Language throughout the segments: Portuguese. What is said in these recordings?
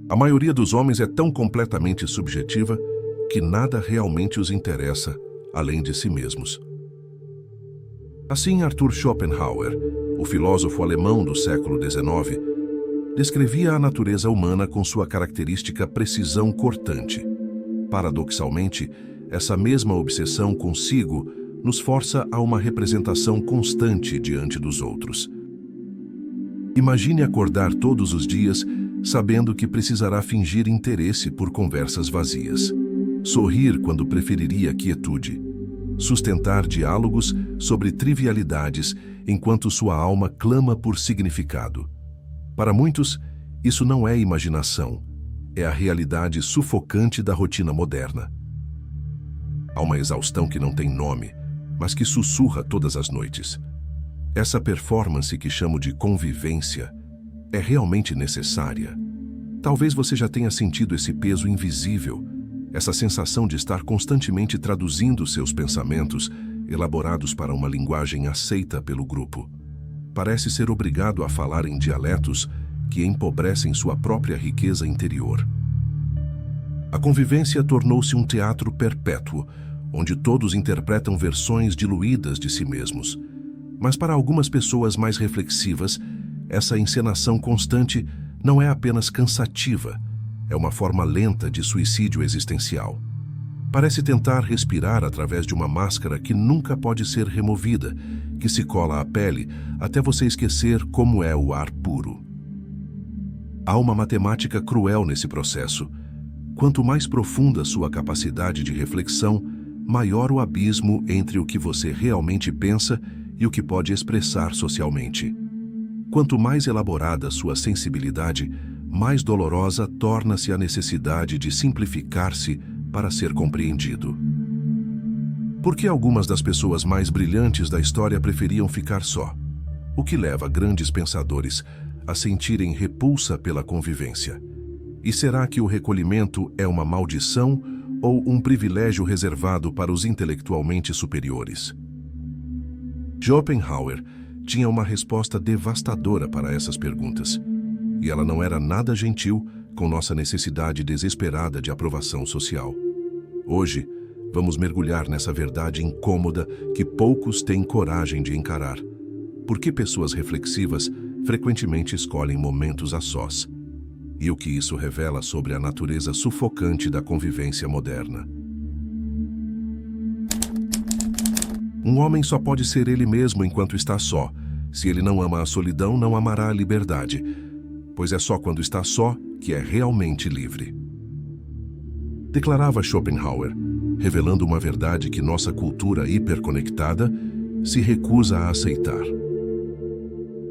A maioria dos homens é tão completamente subjetiva que nada realmente os interessa além de si mesmos. Assim, Arthur Schopenhauer, o filósofo alemão do século XIX, descrevia a natureza humana com sua característica precisão cortante. Paradoxalmente, essa mesma obsessão consigo nos força a uma representação constante diante dos outros. Imagine acordar todos os dias sabendo que precisará fingir interesse por conversas vazias, sorrir quando preferiria quietude, sustentar diálogos sobre trivialidades enquanto sua alma clama por significado. Para muitos, isso não é imaginação, é a realidade sufocante da rotina moderna. Há uma exaustão que não tem nome, mas que sussurra todas as noites. Essa performance que chamo de convivência é realmente necessária. Talvez você já tenha sentido esse peso invisível, essa sensação de estar constantemente traduzindo seus pensamentos, elaborados para uma linguagem aceita pelo grupo. Parece ser obrigado a falar em dialetos que empobrecem sua própria riqueza interior. A convivência tornou-se um teatro perpétuo, onde todos interpretam versões diluídas de si mesmos. Mas para algumas pessoas mais reflexivas, essa encenação constante não é apenas cansativa, é uma forma lenta de suicídio existencial. Parece tentar respirar através de uma máscara que nunca pode ser removida, que se cola à pele até você esquecer como é o ar puro. Há uma matemática cruel nesse processo. Quanto mais profunda sua capacidade de reflexão, maior o abismo entre o que você realmente pensa e o que pode expressar socialmente. Quanto mais elaborada sua sensibilidade, mais dolorosa torna-se a necessidade de simplificar-se para ser compreendido. Por que algumas das pessoas mais brilhantes da história preferiam ficar só? O que leva grandes pensadores a sentirem repulsa pela convivência? E será que o recolhimento é uma maldição ou um privilégio reservado para os intelectualmente superiores? Schopenhauer tinha uma resposta devastadora para essas perguntas, e ela não era nada gentil com nossa necessidade desesperada de aprovação social. Hoje, vamos mergulhar nessa verdade incômoda que poucos têm coragem de encarar. Por que pessoas reflexivas frequentemente escolhem momentos a sós? E o que isso revela sobre a natureza sufocante da convivência moderna? Um homem só pode ser ele mesmo enquanto está só. Se ele não ama a solidão, não amará a liberdade, pois é só quando está só que é realmente livre. Declarava Schopenhauer, revelando uma verdade que nossa cultura hiperconectada se recusa a aceitar.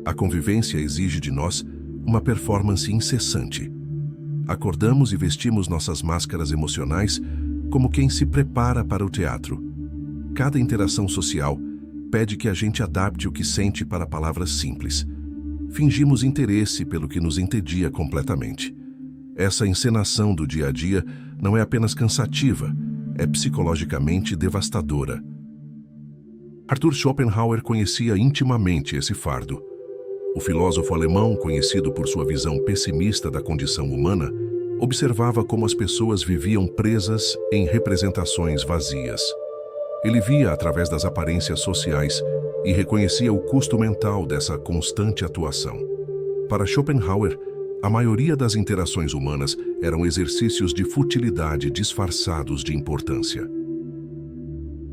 A convivência exige de nós uma performance incessante. Acordamos e vestimos nossas máscaras emocionais como quem se prepara para o teatro. Cada interação social pede que a gente adapte o que sente para palavras simples. Fingimos interesse pelo que nos entedia completamente. Essa encenação do dia a dia não é apenas cansativa, é psicologicamente devastadora. Arthur Schopenhauer conhecia intimamente esse fardo. O filósofo alemão, conhecido por sua visão pessimista da condição humana, observava como as pessoas viviam presas em representações vazias. Ele via através das aparências sociais e reconhecia o custo mental dessa constante atuação. Para Schopenhauer, a maioria das interações humanas eram exercícios de futilidade disfarçados de importância.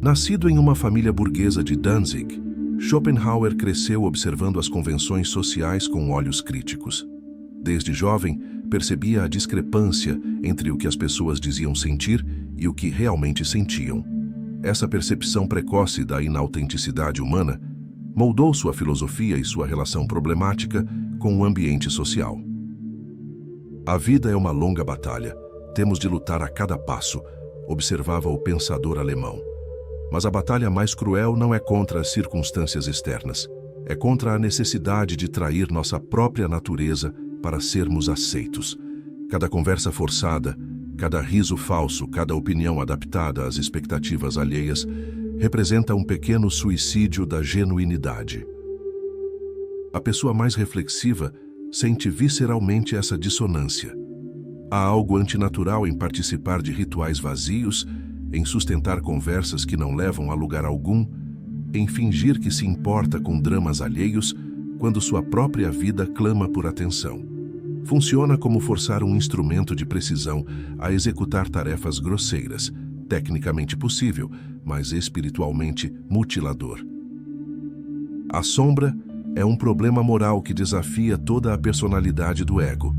Nascido em uma família burguesa de Danzig, Schopenhauer cresceu observando as convenções sociais com olhos críticos. Desde jovem, percebia a discrepância entre o que as pessoas diziam sentir e o que realmente sentiam. Essa percepção precoce da inautenticidade humana moldou sua filosofia e sua relação problemática com o ambiente social. A vida é uma longa batalha, temos de lutar a cada passo, observava o pensador alemão. Mas a batalha mais cruel não é contra as circunstâncias externas, é contra a necessidade de trair nossa própria natureza para sermos aceitos. Cada conversa forçada, cada riso falso, cada opinião adaptada às expectativas alheias representa um pequeno suicídio da genuinidade. A pessoa mais reflexiva sente visceralmente essa dissonância. Há algo antinatural em participar de rituais vazios, em sustentar conversas que não levam a lugar algum, em fingir que se importa com dramas alheios, quando sua própria vida clama por atenção. Funciona como forçar um instrumento de precisão a executar tarefas grosseiras, tecnicamente possível, mas espiritualmente mutilador. A sombra é um problema moral que desafia toda a personalidade do ego,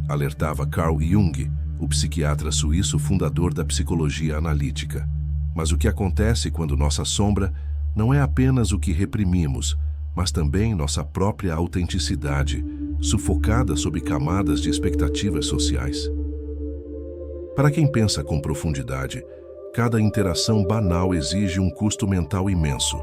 alertava Carl Jung, o psiquiatra suíço fundador da psicologia analítica. Mas o que acontece quando nossa sombra não é apenas o que reprimimos, mas também nossa própria autenticidade, sufocada sob camadas de expectativas sociais. Para quem pensa com profundidade, cada interação banal exige um custo mental imenso.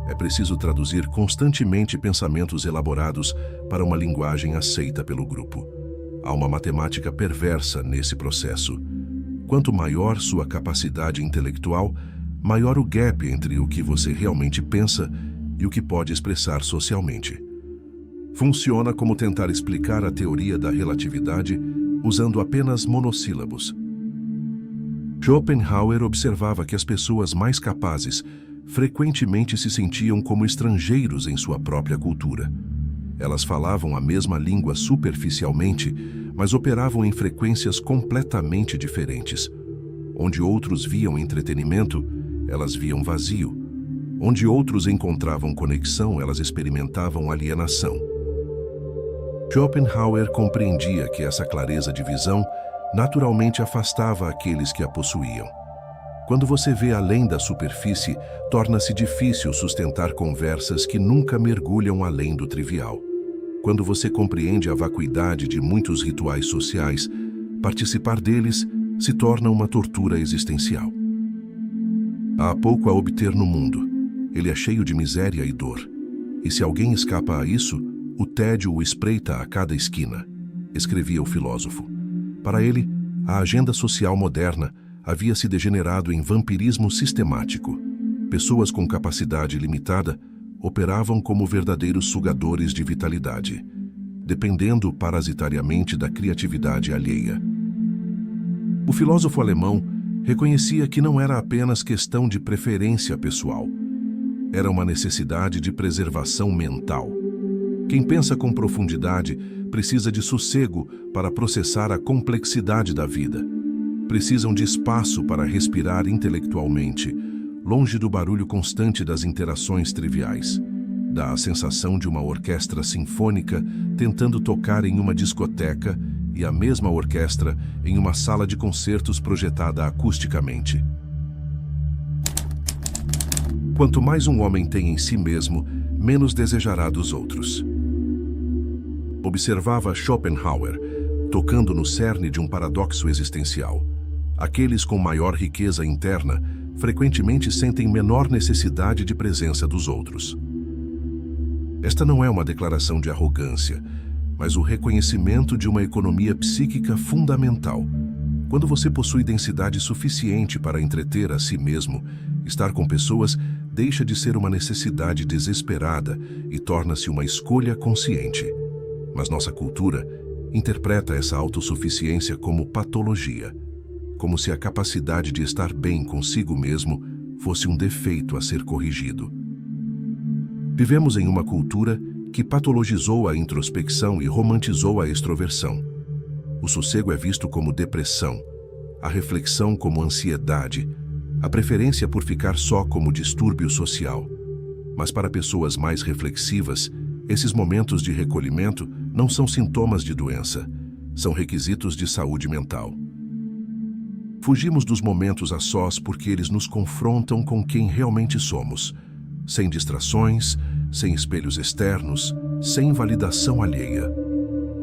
É preciso traduzir constantemente pensamentos elaborados para uma linguagem aceita pelo grupo. Há uma matemática perversa nesse processo. Quanto maior sua capacidade intelectual, maior o gap entre o que você realmente pensa e o que pode expressar socialmente. Funciona como tentar explicar a teoria da relatividade usando apenas monossílabos. Schopenhauer observava que as pessoas mais capazes frequentemente se sentiam como estrangeiros em sua própria cultura. Elas falavam a mesma língua superficialmente, mas operavam em frequências completamente diferentes. Onde outros viam entretenimento, elas viam vazio. Onde outros encontravam conexão, elas experimentavam alienação. Schopenhauer compreendia que essa clareza de visão naturalmente afastava aqueles que a possuíam. Quando você vê além da superfície, torna-se difícil sustentar conversas que nunca mergulham além do trivial. Quando você compreende a vacuidade de muitos rituais sociais, participar deles se torna uma tortura existencial. Há pouco a obter no mundo. Ele é cheio de miséria e dor. E se alguém escapa a isso, o tédio o espreita a cada esquina, escrevia o filósofo. Para ele, a agenda social moderna havia se degenerado em vampirismo sistemático. Pessoas com capacidade limitada operavam como verdadeiros sugadores de vitalidade, dependendo parasitariamente da criatividade alheia. O filósofo alemão reconhecia que não era apenas questão de preferência pessoal. Era uma necessidade de preservação mental. Quem pensa com profundidade precisa de sossego para processar a complexidade da vida. Precisam de espaço para respirar intelectualmente, longe do barulho constante das interações triviais. Dá a sensação de uma orquestra sinfônica tentando tocar em uma discoteca e a mesma orquestra em uma sala de concertos projetada acusticamente. Quanto mais um homem tem em si mesmo, menos desejará dos outros. Observava Schopenhauer, tocando no cerne de um paradoxo existencial. Aqueles com maior riqueza interna frequentemente sentem menor necessidade de presença dos outros. Esta não é uma declaração de arrogância, mas o reconhecimento de uma economia psíquica fundamental. Quando você possui densidade suficiente para entreter a si mesmo, estar com pessoas deixa de ser uma necessidade desesperada e torna-se uma escolha consciente. Mas nossa cultura interpreta essa autossuficiência como patologia, como se a capacidade de estar bem consigo mesmo fosse um defeito a ser corrigido. Vivemos em uma cultura que patologizou a introspecção e romantizou a extroversão. O sossego é visto como depressão, a reflexão como ansiedade, a preferência por ficar só como distúrbio social. Mas para pessoas mais reflexivas, esses momentos de recolhimento não são sintomas de doença, são requisitos de saúde mental. Fugimos dos momentos a sós porque eles nos confrontam com quem realmente somos, sem distrações, sem espelhos externos, sem validação alheia.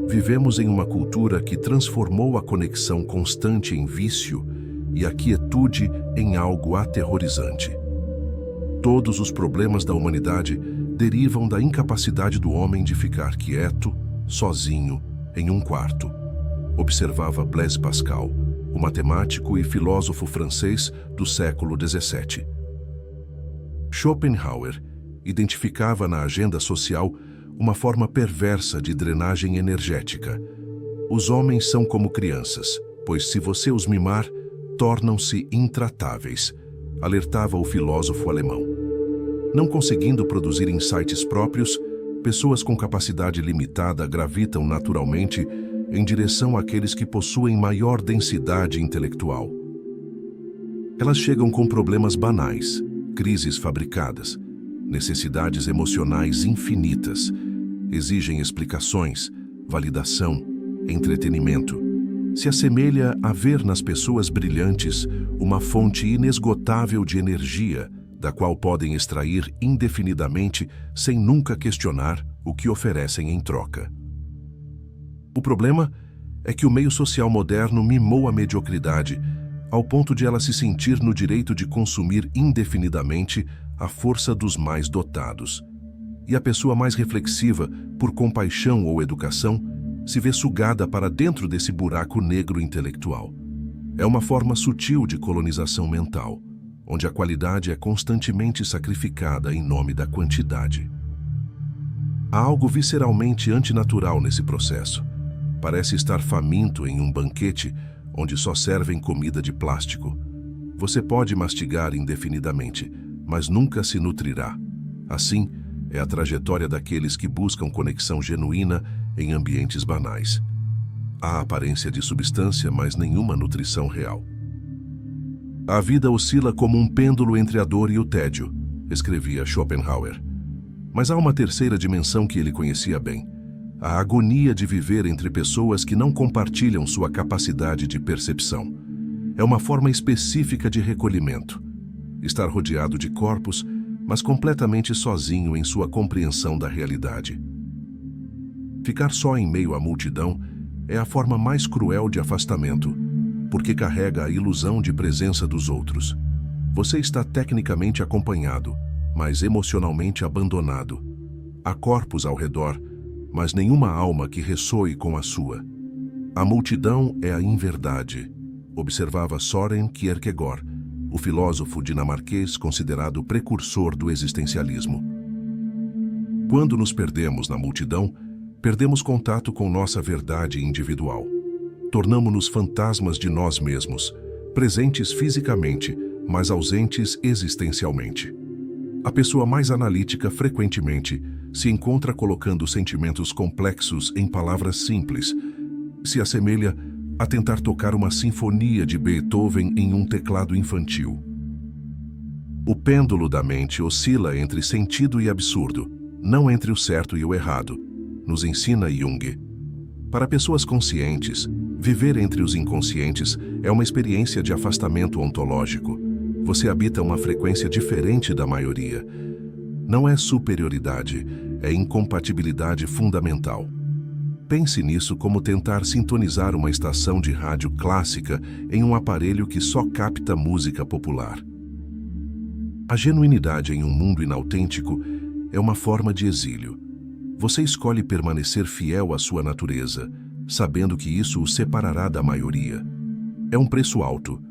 Vivemos em uma cultura que transformou a conexão constante em vício e a quietude em algo aterrorizante. Todos os problemas da humanidade derivam da incapacidade do homem de ficar quieto, sozinho, em um quarto. Observava Blaise Pascal, o matemático e filósofo francês do século XVII. Schopenhauer identificava na agenda social uma forma perversa de drenagem energética, Os homens são como crianças, pois se você os mimar, tornam-se intratáveis, alertava o filósofo alemão. Não conseguindo produzir insights próprios, pessoas com capacidade limitada gravitam naturalmente em direção àqueles que possuem maior densidade intelectual. Elas chegam com problemas banais, crises fabricadas, necessidades emocionais infinitas, exigem explicações, validação, entretenimento. Se assemelha a ver nas pessoas brilhantes uma fonte inesgotável de energia, da qual podem extrair indefinidamente sem nunca questionar o que oferecem em troca. O problema é que o meio social moderno mimou a mediocridade ao ponto de ela se sentir no direito de consumir indefinidamente a força dos mais dotados. E a pessoa mais reflexiva, por compaixão ou educação, se vê sugada para dentro desse buraco negro intelectual. É uma forma sutil de colonização mental, onde a qualidade é constantemente sacrificada em nome da quantidade. Há algo visceralmente antinatural nesse processo. Parece estar faminto em um banquete onde só servem comida de plástico. Você pode mastigar indefinidamente, mas nunca se nutrirá. Assim, é a trajetória daqueles que buscam conexão genuína em ambientes banais. Há aparência de substância, mas nenhuma nutrição real. A vida oscila como um pêndulo entre a dor e o tédio, escrevia Schopenhauer. Mas há uma terceira dimensão que ele conhecia bem: a agonia de viver entre pessoas que não compartilham sua capacidade de percepção. É uma forma específica de recolhimento. Estar rodeado de corpos, mas completamente sozinho em sua compreensão da realidade. Ficar só em meio à multidão é a forma mais cruel de afastamento, porque carrega a ilusão de presença dos outros. Você está tecnicamente acompanhado, mas emocionalmente abandonado. Há corpos ao redor, mas nenhuma alma que ressoe com a sua. A multidão é a inverdade, observava Søren Kierkegaard, o filósofo dinamarquês considerado precursor do existencialismo. Quando nos perdemos na multidão, perdemos contato com nossa verdade individual. Tornamo-nos fantasmas de nós mesmos, presentes fisicamente, mas ausentes existencialmente. A pessoa mais analítica frequentemente se encontra colocando sentimentos complexos em palavras simples. Se assemelha a tentar tocar uma sinfonia de Beethoven em um teclado infantil. O pêndulo da mente oscila entre sentido e absurdo, não entre o certo e o errado, nos ensina Jung. Para pessoas conscientes, viver entre os inconscientes é uma experiência de afastamento ontológico. Você habita uma frequência diferente da maioria. Não é superioridade, é incompatibilidade fundamental. Pense nisso como tentar sintonizar uma estação de rádio clássica em um aparelho que só capta música popular. A genuinidade em um mundo inautêntico é uma forma de exílio. Você escolhe permanecer fiel à sua natureza, sabendo que isso o separará da maioria. É um preço alto,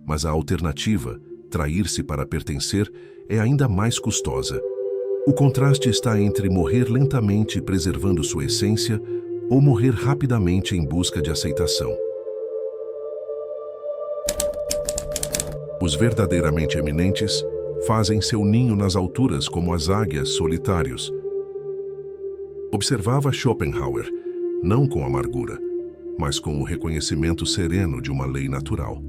mas a alternativa, trair-se para pertencer, é ainda mais custosa. O contraste está entre morrer lentamente preservando sua essência ou morrer rapidamente em busca de aceitação. Os verdadeiramente eminentes fazem seu ninho nas alturas como as águias solitários. Observava Schopenhauer, não com amargura, mas com o reconhecimento sereno de uma lei natural.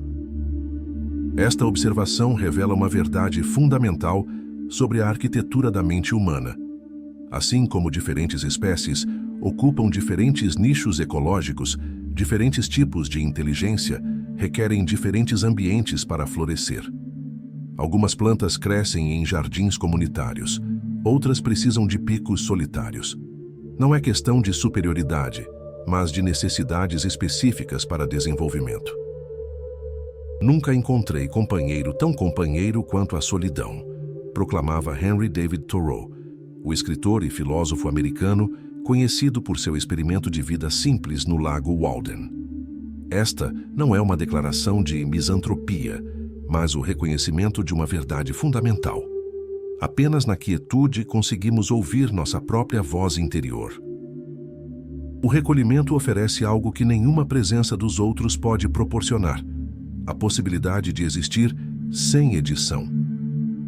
Esta observação revela uma verdade fundamental sobre a arquitetura da mente humana. Assim como diferentes espécies ocupam diferentes nichos ecológicos, diferentes tipos de inteligência requerem diferentes ambientes para florescer. Algumas plantas crescem em jardins comunitários, outras precisam de picos solitários. Não é questão de superioridade, mas de necessidades específicas para desenvolvimento. Nunca encontrei companheiro tão companheiro quanto a solidão, proclamava Henry David Thoreau, o escritor e filósofo americano conhecido por seu experimento de vida simples no Lago Walden. Esta não é uma declaração de misantropia, mas o reconhecimento de uma verdade fundamental. Apenas na quietude conseguimos ouvir nossa própria voz interior. O recolhimento oferece algo que nenhuma presença dos outros pode proporcionar: a possibilidade de existir sem edição.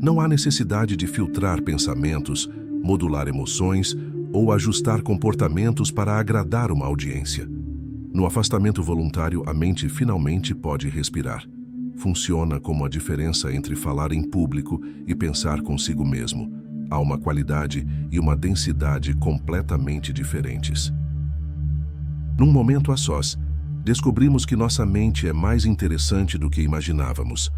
Não há necessidade de filtrar pensamentos, modular emoções ou ajustar comportamentos para agradar uma audiência. No afastamento voluntário, a mente finalmente pode respirar. Funciona como a diferença entre falar em público e pensar consigo mesmo. Há uma qualidade e uma densidade completamente diferentes. Num momento a sós, descobrimos que nossa mente é mais interessante do que imaginávamos.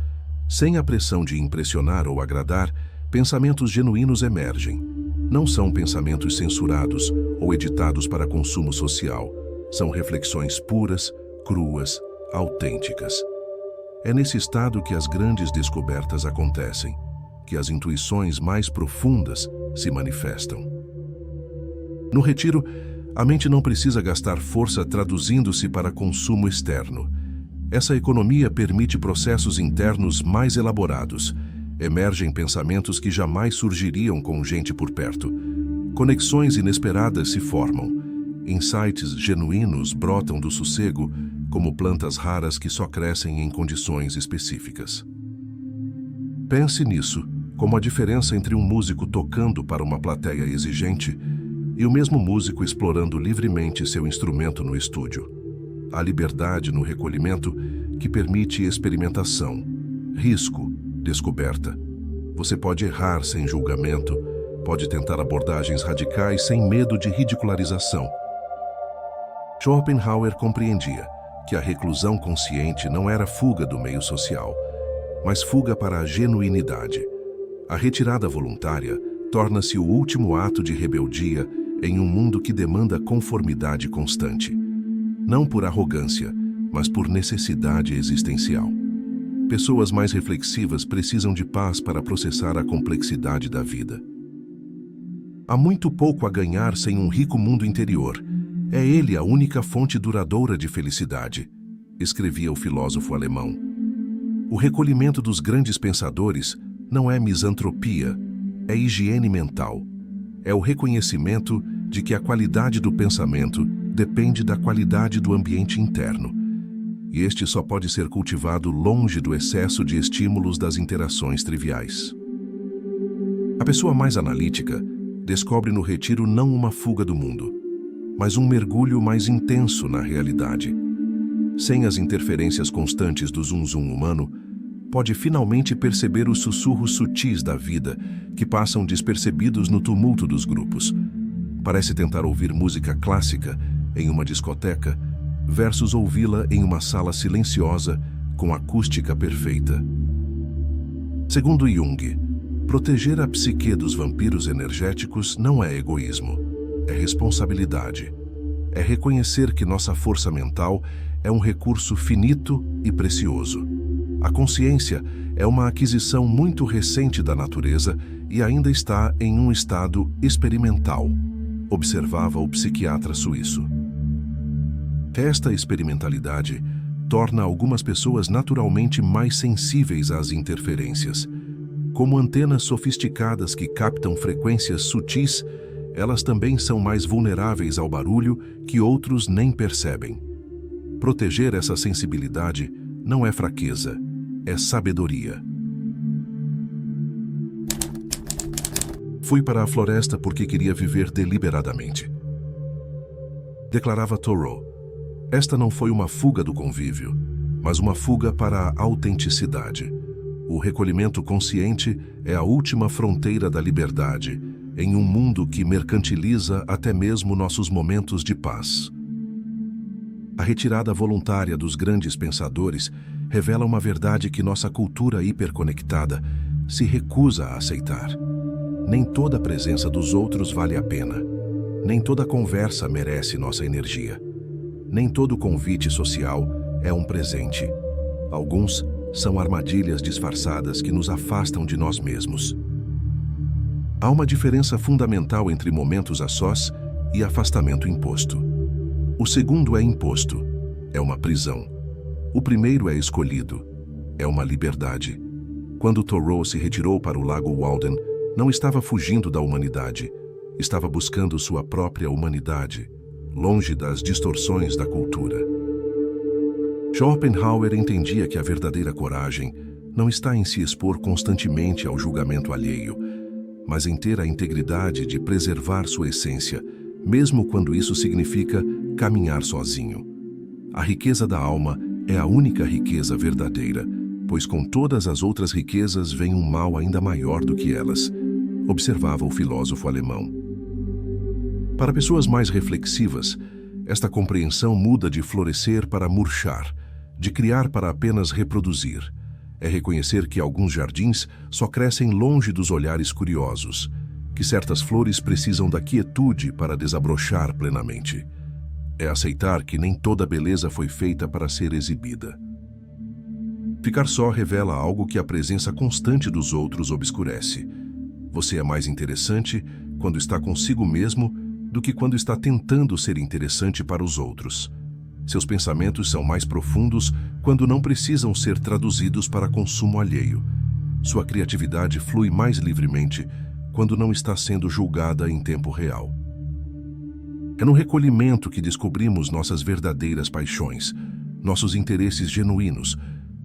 Sem a pressão de impressionar ou agradar, pensamentos genuínos emergem. Não são pensamentos censurados ou editados para consumo social. São reflexões puras, cruas, autênticas. É nesse estado que as grandes descobertas acontecem, que as intuições mais profundas se manifestam. No retiro, a mente não precisa gastar força traduzindo-se para consumo externo. Essa economia permite processos internos mais elaborados. Emergem pensamentos que jamais surgiriam com gente por perto. Conexões inesperadas se formam. Insights genuínos brotam do sossego, como plantas raras que só crescem em condições específicas. Pense nisso, como a diferença entre um músico tocando para uma plateia exigente e o mesmo músico explorando livremente seu instrumento no estúdio. A liberdade no recolhimento que permite experimentação, risco, descoberta. Você pode errar sem julgamento, pode tentar abordagens radicais sem medo de ridicularização. Schopenhauer compreendia que a reclusão consciente não era fuga do meio social, mas fuga para a genuinidade. A retirada voluntária torna-se o último ato de rebeldia em um mundo que demanda conformidade constante. Não por arrogância, mas por necessidade existencial. Pessoas mais reflexivas precisam de paz para processar a complexidade da vida. Há muito pouco a ganhar sem um rico mundo interior. É ele a única fonte duradoura de felicidade, escrevia o filósofo alemão. O recolhimento dos grandes pensadores não é misantropia, é higiene mental. É o reconhecimento de que a qualidade do pensamento depende da qualidade do ambiente interno. E este só pode ser cultivado longe do excesso de estímulos das interações triviais. A pessoa mais analítica descobre no retiro não uma fuga do mundo, mas um mergulho mais intenso na realidade. Sem as interferências constantes do zum-zum humano, pode finalmente perceber os sussurros sutis da vida que passam despercebidos no tumulto dos grupos. Parece tentar ouvir música clássica em uma discoteca versus ouvi-la em uma sala silenciosa com acústica perfeita. Segundo Jung, proteger a psique dos vampiros energéticos não é egoísmo, é responsabilidade. É reconhecer que nossa força mental é um recurso finito e precioso. A consciência é uma aquisição muito recente da natureza e ainda está em um estado experimental, observava o psiquiatra suíço. Esta experimentalidade torna algumas pessoas naturalmente mais sensíveis às interferências. Como antenas sofisticadas que captam frequências sutis, elas também são mais vulneráveis ao barulho que outros nem percebem. Proteger essa sensibilidade não é fraqueza, é sabedoria. Fui para a floresta porque queria viver deliberadamente, declarava Thoreau. Esta não foi uma fuga do convívio, mas uma fuga para a autenticidade. O recolhimento consciente é a última fronteira da liberdade, em um mundo que mercantiliza até mesmo nossos momentos de paz. A retirada voluntária dos grandes pensadores revela uma verdade que nossa cultura hiperconectada se recusa a aceitar. Nem toda a presença dos outros vale a pena. Nem toda conversa merece nossa energia. Nem todo convite social é um presente. Alguns são armadilhas disfarçadas que nos afastam de nós mesmos. Há uma diferença fundamental entre momentos a sós e afastamento imposto. O segundo é imposto, é uma prisão. O primeiro é escolhido, é uma liberdade. Quando Thoreau se retirou para o Lago Walden, não estava fugindo da humanidade, estava buscando sua própria humanidade. longe das distorções da cultura. Schopenhauer entendia que a verdadeira coragem não está em se expor constantemente ao julgamento alheio, mas em ter a integridade de preservar sua essência, mesmo quando isso significa caminhar sozinho. A riqueza da alma é a única riqueza verdadeira, pois com todas as outras riquezas vem um mal ainda maior do que elas, observava o filósofo alemão. Para pessoas mais reflexivas, esta compreensão muda de florescer para murchar, de criar para apenas reproduzir. É reconhecer que alguns jardins só crescem longe dos olhares curiosos, que certas flores precisam da quietude para desabrochar plenamente. É aceitar que nem toda beleza foi feita para ser exibida. Ficar só revela algo que a presença constante dos outros obscurece. Você é mais interessante quando está consigo mesmo do que quando está tentando ser interessante para os outros. Seus pensamentos são mais profundos quando não precisam ser traduzidos para consumo alheio. Sua criatividade flui mais livremente quando não está sendo julgada em tempo real. É no recolhimento que descobrimos nossas verdadeiras paixões, nossos interesses genuínos,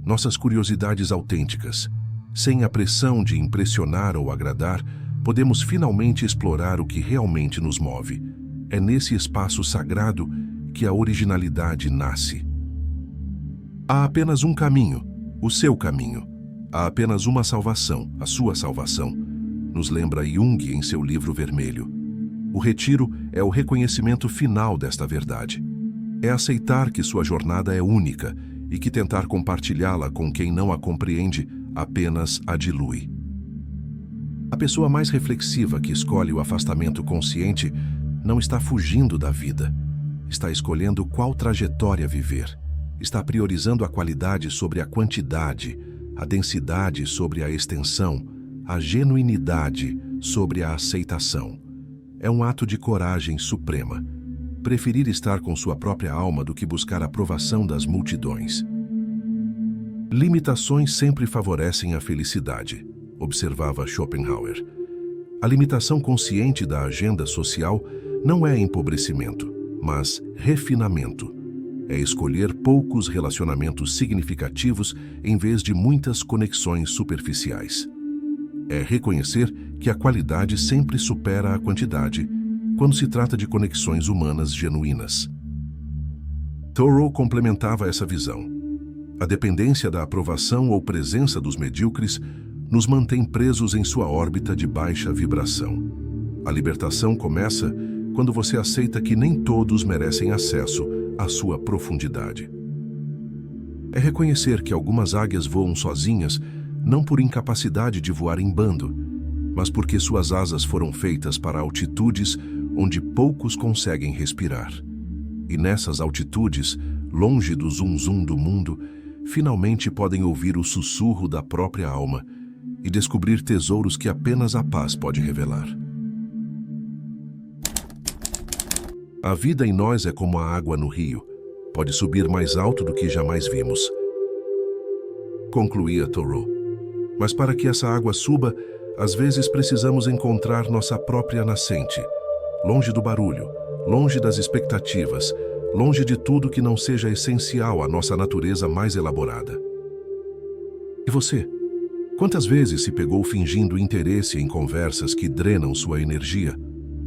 nossas curiosidades autênticas. Sem a pressão de impressionar ou agradar, podemos finalmente explorar o que realmente nos move. É nesse espaço sagrado que a originalidade nasce. Há apenas um caminho, o seu caminho. Há apenas uma salvação, a sua salvação, nos lembra Jung em seu livro vermelho. O retiro é o reconhecimento final desta verdade. É aceitar que sua jornada é única e que tentar compartilhá-la com quem não a compreende apenas a dilui. A pessoa mais reflexiva que escolhe o afastamento consciente não está fugindo da vida. Está escolhendo qual trajetória viver. Está priorizando a qualidade sobre a quantidade, a densidade sobre a extensão, a genuinidade sobre a aceitação. É um ato de coragem suprema. Preferir estar com sua própria alma do que buscar a aprovação das multidões. Limitações sempre favorecem a felicidade, observava Schopenhauer. A limitação consciente da agenda social não é empobrecimento, mas refinamento. É escolher poucos relacionamentos significativos em vez de muitas conexões superficiais. É reconhecer que a qualidade sempre supera a quantidade quando se trata de conexões humanas genuínas. Thoreau complementava essa visão. A dependência da aprovação ou presença dos medíocres nos mantém presos em sua órbita de baixa vibração. A libertação começa quando você aceita que nem todos merecem acesso à sua profundidade. É reconhecer que algumas águias voam sozinhas não por incapacidade de voar em bando, mas porque suas asas foram feitas para altitudes onde poucos conseguem respirar. E nessas altitudes, longe do zum-zum do mundo, finalmente podem ouvir o sussurro da própria alma e descobrir tesouros que apenas a paz pode revelar. A vida em nós é como a água no rio, pode subir mais alto do que jamais vimos. Concluía Thoreau. Mas para que essa água suba, às vezes precisamos encontrar nossa própria nascente, longe do barulho, longe das expectativas, longe de tudo que não seja essencial à nossa natureza mais elaborada. E você? Quantas vezes se pegou fingindo interesse em conversas que drenam sua energia?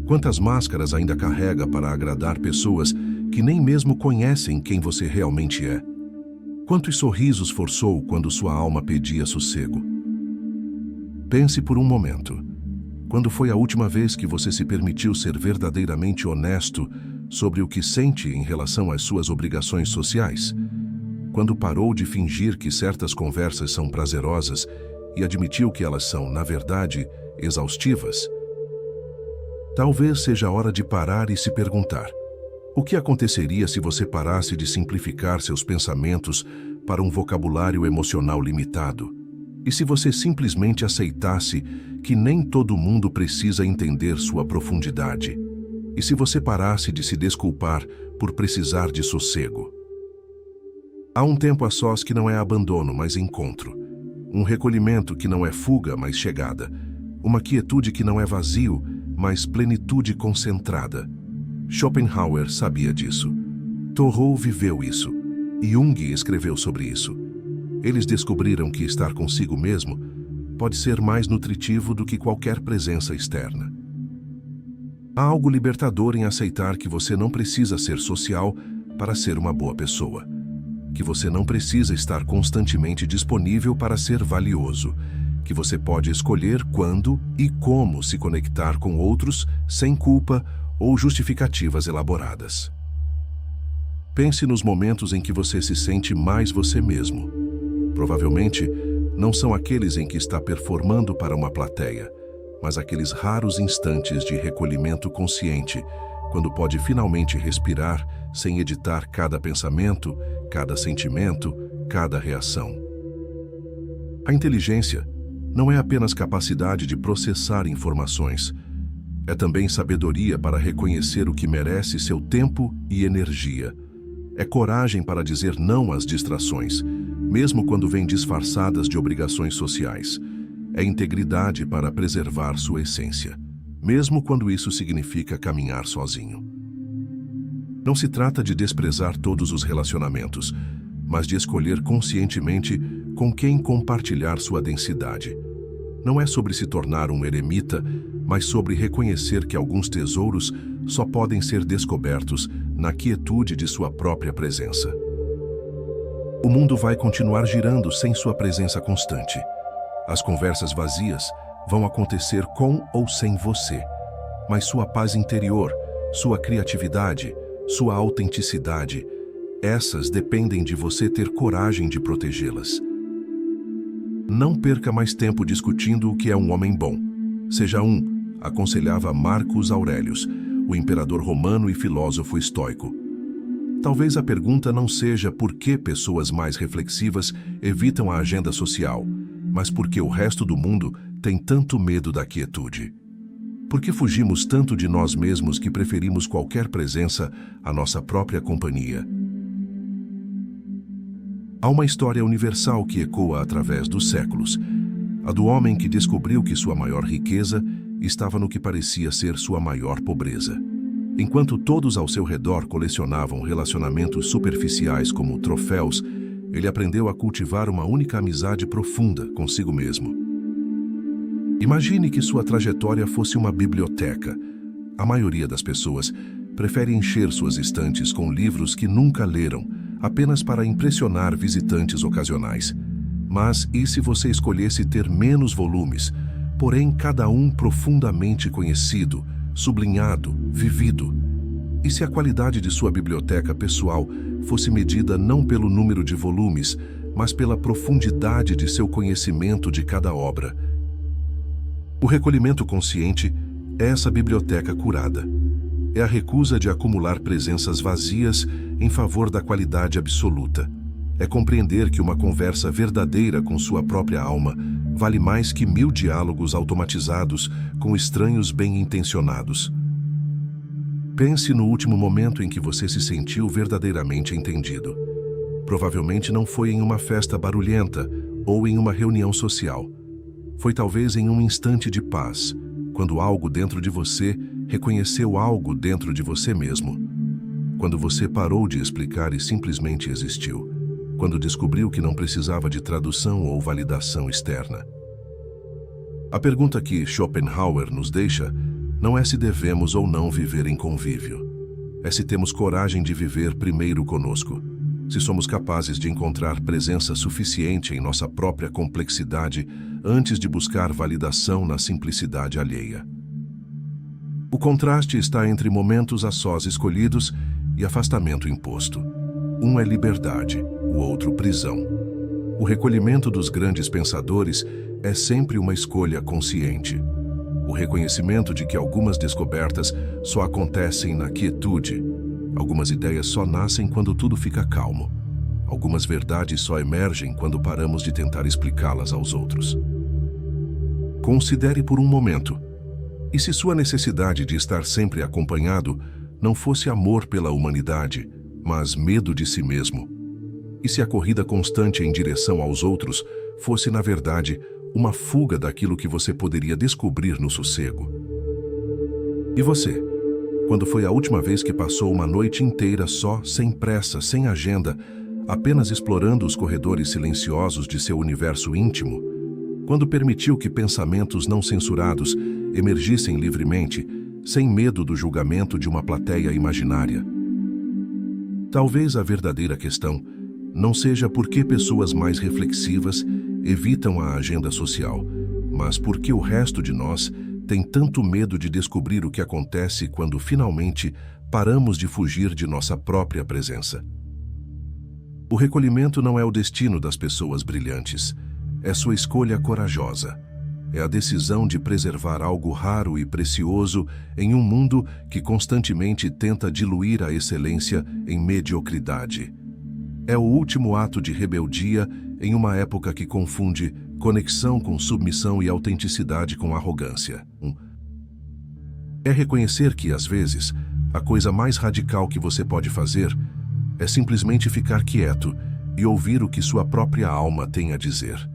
Quantas máscaras ainda carrega para agradar pessoas que nem mesmo conhecem quem você realmente é? Quantos sorrisos forçou quando sua alma pedia sossego? Pense por um momento. Quando foi a última vez que você se permitiu ser verdadeiramente honesto sobre o que sente em relação às suas obrigações sociais? Quando parou de fingir que certas conversas são prazerosas e admitiu que elas são, na verdade, exaustivas? Talvez seja a hora de parar e se perguntar: o que aconteceria se você parasse de simplificar seus pensamentos para um vocabulário emocional limitado? E se você simplesmente aceitasse que nem todo mundo precisa entender sua profundidade? E se você parasse de se desculpar por precisar de sossego? Há um tempo a sós que não é abandono, mas encontro. Um recolhimento que não é fuga, mas chegada. Uma quietude que não é vazio, mas plenitude concentrada. Schopenhauer sabia disso. Thoreau viveu isso. E Jung escreveu sobre isso. Eles descobriram que estar consigo mesmo pode ser mais nutritivo do que qualquer presença externa. Há algo libertador em aceitar que você não precisa ser social para ser uma boa pessoa. Que você não precisa estar constantemente disponível para ser valioso. Que você pode escolher quando e como se conectar com outros sem culpa ou justificativas elaboradas. Pense nos momentos em que você se sente mais você mesmo. Provavelmente, não são aqueles em que está performando para uma plateia, mas aqueles raros instantes de recolhimento consciente, quando pode finalmente respirar sem editar cada pensamento, cada sentimento, cada reação. A inteligência não é apenas capacidade de processar informações, é também sabedoria para reconhecer o que merece seu tempo e energia. É coragem para dizer não às distrações, mesmo quando vêm disfarçadas de obrigações sociais. É integridade para preservar sua essência, mesmo quando isso significa caminhar sozinho. Não se trata de desprezar todos os relacionamentos, mas de escolher conscientemente com quem compartilhar sua densidade. Não é sobre se tornar um eremita, mas sobre reconhecer que alguns tesouros só podem ser descobertos na quietude de sua própria presença. O mundo vai continuar girando sem sua presença constante. As conversas vazias vão acontecer com ou sem você, mas sua paz interior, sua criatividade, sua autenticidade, essas dependem de você ter coragem de protegê-las. Não perca mais tempo discutindo o que é um homem bom. Seja um, aconselhava Marcus Aurelius, o imperador romano e filósofo estoico. Talvez a pergunta não seja por que pessoas mais reflexivas evitam a agenda social, mas por que o resto do mundo tem tanto medo da quietude. Por que fugimos tanto de nós mesmos que preferimos qualquer presença à nossa própria companhia? Há uma história universal que ecoa através dos séculos, a do homem que descobriu que sua maior riqueza estava no que parecia ser sua maior pobreza. Enquanto todos ao seu redor colecionavam relacionamentos superficiais como troféus, ele aprendeu a cultivar uma única amizade profunda consigo mesmo. Imagine que sua trajetória fosse uma biblioteca. A maioria das pessoas prefere encher suas estantes com livros que nunca leram, apenas para impressionar visitantes ocasionais. Mas e se você escolhesse ter menos volumes, porém cada um profundamente conhecido, sublinhado, vivido? E se a qualidade de sua biblioteca pessoal fosse medida não pelo número de volumes, mas pela profundidade de seu conhecimento de cada obra? O recolhimento consciente é essa biblioteca curada. É a recusa de acumular presenças vazias em favor da qualidade absoluta. É compreender que uma conversa verdadeira com sua própria alma vale mais que 1000 diálogos automatizados com estranhos bem-intencionados. Pense no último momento em que você se sentiu verdadeiramente entendido. Provavelmente não foi em uma festa barulhenta ou em uma reunião social. Foi talvez em um instante de paz, quando algo dentro de você reconheceu algo dentro de você mesmo. Quando você parou de explicar e simplesmente existiu. Quando descobriu que não precisava de tradução ou validação externa. A pergunta que Schopenhauer nos deixa não é se devemos ou não viver em convívio. É se temos coragem de viver primeiro conosco. Se somos capazes de encontrar presença suficiente em nossa própria complexidade antes de buscar validação na simplicidade alheia. O contraste está entre momentos a sós escolhidos e afastamento imposto. Um é liberdade, o outro prisão. O recolhimento dos grandes pensadores é sempre uma escolha consciente. O reconhecimento de que algumas descobertas só acontecem na quietude. Algumas ideias só nascem quando tudo fica calmo. Algumas verdades só emergem quando paramos de tentar explicá-las aos outros. Considere por um momento. E se sua necessidade de estar sempre acompanhado não fosse amor pela humanidade, mas medo de si mesmo? E se a corrida constante em direção aos outros fosse, na verdade, uma fuga daquilo que você poderia descobrir no sossego? E você? Quando foi a última vez que passou uma noite inteira só, sem pressa, sem agenda, apenas explorando os corredores silenciosos de seu universo íntimo? Quando permitiu que pensamentos não censurados emergissem livremente, sem medo do julgamento de uma plateia imaginária? Talvez a verdadeira questão não seja por que pessoas mais reflexivas evitam a agenda social, mas por que o resto de nós tem tanto medo de descobrir o que acontece quando finalmente paramos de fugir de nossa própria presença. O recolhimento não é o destino das pessoas brilhantes, é sua escolha corajosa. É a decisão de preservar algo raro e precioso em um mundo que constantemente tenta diluir a excelência em mediocridade. É o último ato de rebeldia em uma época que confunde conexão com submissão e autenticidade com arrogância. É reconhecer que, às vezes, a coisa mais radical que você pode fazer é simplesmente ficar quieto e ouvir o que sua própria alma tem a dizer.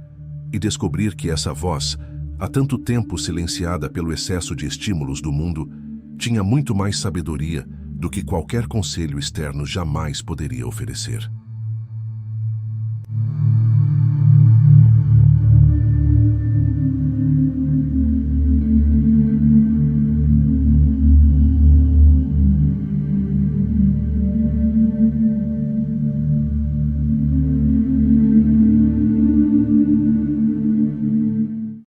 E descobrir que essa voz, há tanto tempo silenciada pelo excesso de estímulos do mundo, tinha muito mais sabedoria do que qualquer conselho externo jamais poderia oferecer.